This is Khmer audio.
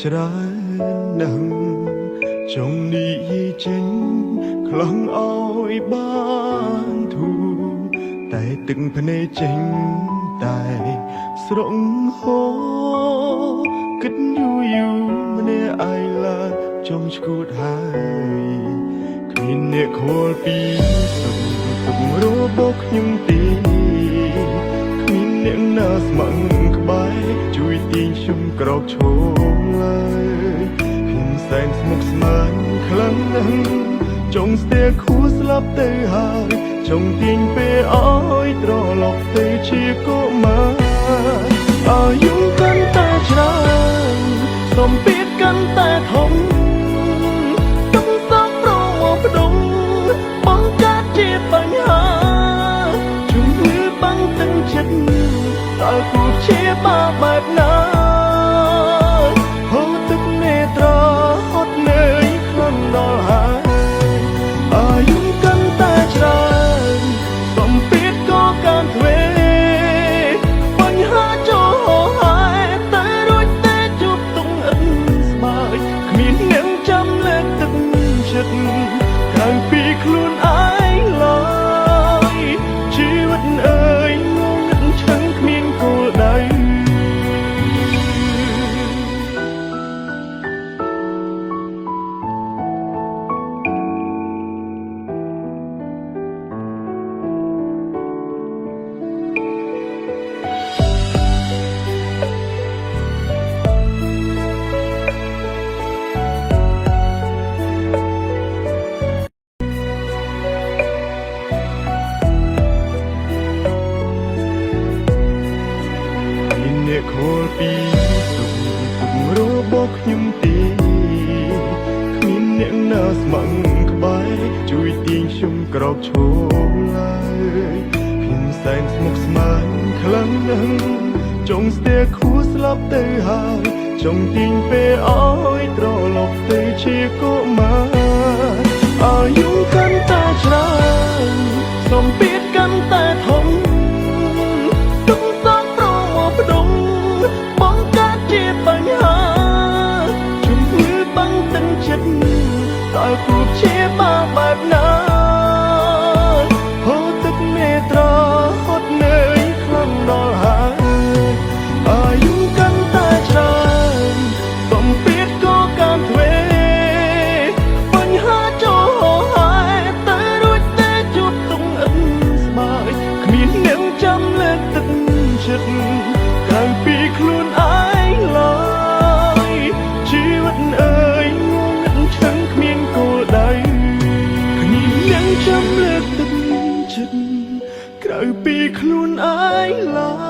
ច្រើនណាស់ចង់និយាយចេញខ្លងអោយបានធូរតែទឹកភ្នែកចេញតែស្រងហូរគិតយូរម្នាក់ឯងឡើយចង់ឈួតហើយគ្មានអ្នកខលពីសុខទុក្ខរបស់ខ្ញុំទេគ្មានអ្នកណាស្មឹងក្បែរជួយទាញខ្ញុំក្រោកឈរឡើយខ្ញុំសែនស្មុគស្មាញខ្លាំងណាស់ចង់ស្ទែខួរស្លាប់ទៅហើយចង់ទាញពេលអើយត្រឡប់ទៅជាកុមារអាយុកាន់តែច្រើនសម្ពាធកាន់តែធំទុំសំប្រងមកផ្ដុំបង្កើតជាបញ្ហាជំងឺបាំងទឹកចិត្តតើគូជាបាបែបណាហូរទឹកនេត្រាហត់នឿយខ្លាំងដល់ហើយអាយុកាន់តែច្រើនសម្ពាធក៏កាន់ទ្វេបញ្ហាចូលហើយតែរួចតែជួបទុំអិនស្បើយគ្មានអ្នកចាំលើកទឹកចិត្តក្រៅពីខ្លួនឯងឡើយជីវិតអើយងងឹតឈឹងគ្មានគោលដៅអ្នកខលពីសុខទុក្ខរបស់ខ្ញុំទេគ្មានអ្នកណាស្មឹងក្បែរជួយទាញខ្ញុំក្រោកឈរឡើយខ្ញុំសែនស្មុគស្មាញខ្លាំងណាស់ចង់ស្ទែខួរស្លាប់ទៅហើយចង់ទាញពេលអើយត្រឡប់ទៅជាកុមារអាយុកាន់តែច្រើនសម្ពាធកាន់តែធំទុំសំប្រងមកផ្ដុំបង្កើតជាបញ្ហាជំងឺបាំងទឹកចិត្តតើគូជាបាបែបណាហូរទឹកនេត្រាហត់នឿយខ្លាំងដល់ហើយអាយុកាន់តែច្រើនសម្ពាធក៏កាន់ទ្វេបញ្ហាចូលហើយតែរួចតែជួបទុំអិនស្បើយគ្មានអ្នកចាំលើកទឹកចិត្តក្រៅពីខ្លួនឯងឡើយជីវិតអើយងងឹតឈឹងគ្មានគោលដៅគ្មានអ្នកចាំលើកទឹកចិត្តក្រៅពីខ្លួនឯងឡើយ